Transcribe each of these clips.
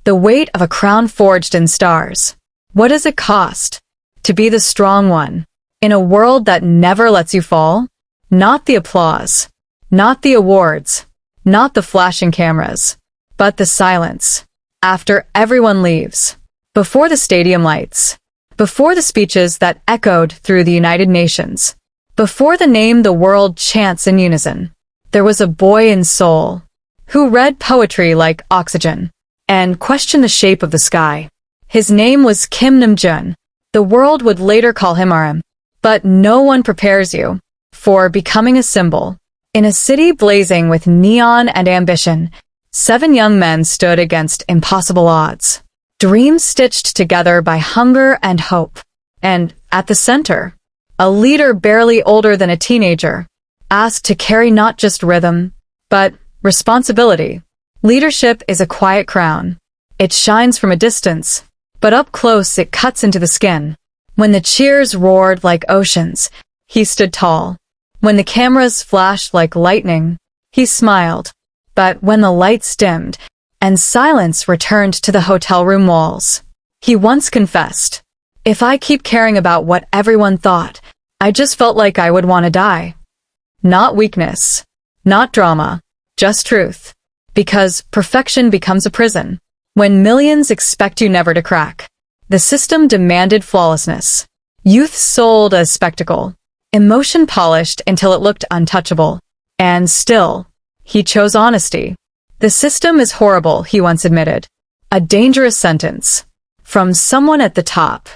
The weight of a crown forged in stars. What does it cost to be the strong one in a world that never lets you fall? Not the applause, not the awards, not the flashing cameras, but the silence. After everyone leaves, before the stadium lights, before the speeches that echoed through the United Nations, before the name the world chants in unison, there was a boy in Seoul who read poetry like oxygen and questioned the shape of the sky. His name was Kim Namjoon. The world would later call him RM. But no one prepares you for becoming a symbol. In a city blazing with neon and ambition, 7 young men stood against impossible odds. Dreams stitched together by hunger and hope. And at the center, a leader barely older than a teenager, asked to carry not just rhythm, but responsibility. Leadership is a quiet crown. It shines from a distance, but up close it cuts into the skin. When the cheers roared like oceans, he stood tall. When the cameras flashed like lightning, he smiled. But when the lights dimmed and silence returned to the hotel room walls, he once confessed, "If I keep caring about what everyone thought, I just felt like I would want to die." Not weakness, not drama, just truth. Because perfection becomes a prison. When millions expect you never to crack, the system demanded flawlessness. Youth sold as spectacle, emotion polished until it looked untouchable. And still, he chose honesty. The system is horrible, he once admitted. A dangerous sentence from someone at the top.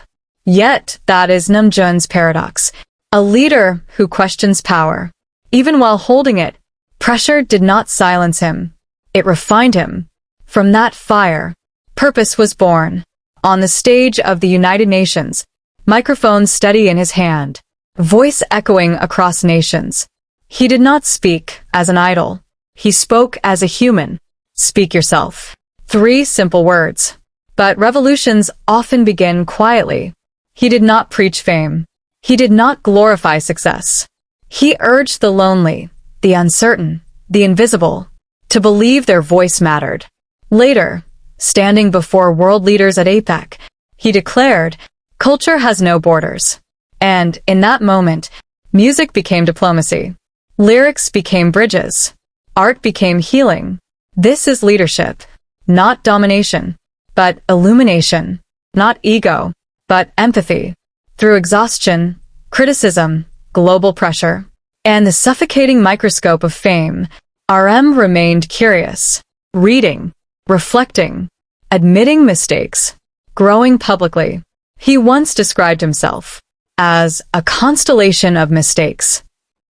Yet, that is Namjoon's paradox. A leader who questions power. Even while holding it, pressure did not silence him. It refined him. From that fire, purpose was born. On the stage of the United Nations, microphone steady in his hand, voice echoing across nations. He did not speak as an idol. He spoke as a human. Speak yourself. 3 simple words. But revolutions often begin quietly. He did not preach fame. He did not glorify success. He urged the lonely, the uncertain, the invisible, to believe their voice mattered. Later, standing before world leaders at APEC, he declared, "Culture has no borders." And in that moment, music became diplomacy. Lyrics became bridges. Art became healing. This is leadership, not domination, but illumination, not ego, but empathy. Through exhaustion, criticism, global pressure, and the suffocating microscope of fame, RM remained curious, reading, reflecting, admitting mistakes, growing publicly. He once described himself as a constellation of mistakes.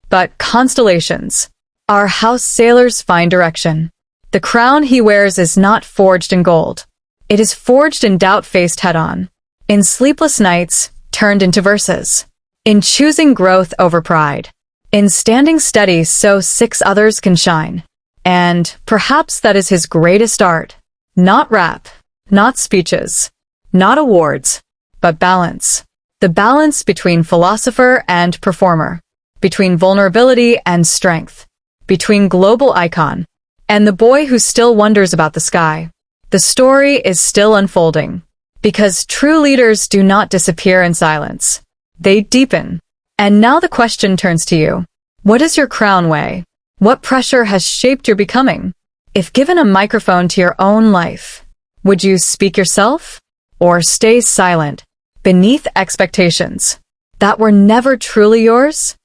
But constellations are how sailors find direction. The crown he wears is not forged in gold. It is forged in doubt faced head-on, in sleepless nights turned into verses, in choosing growth over pride, in standing steady so 6 others can shine. And perhaps that is his greatest art. Not rap, not speeches, not awards, but balance. The balance between philosopher and performer, between vulnerability and strength, between global icon and the boy who still wonders about the sky. The story is still unfolding, because true leaders do not disappear in silence. They deepen. And now the question turns to you. What does your crown weigh? What pressure has shaped your becoming? If given a microphone to your own life, would you speak yourself or stay silent beneath expectations that were never truly yours?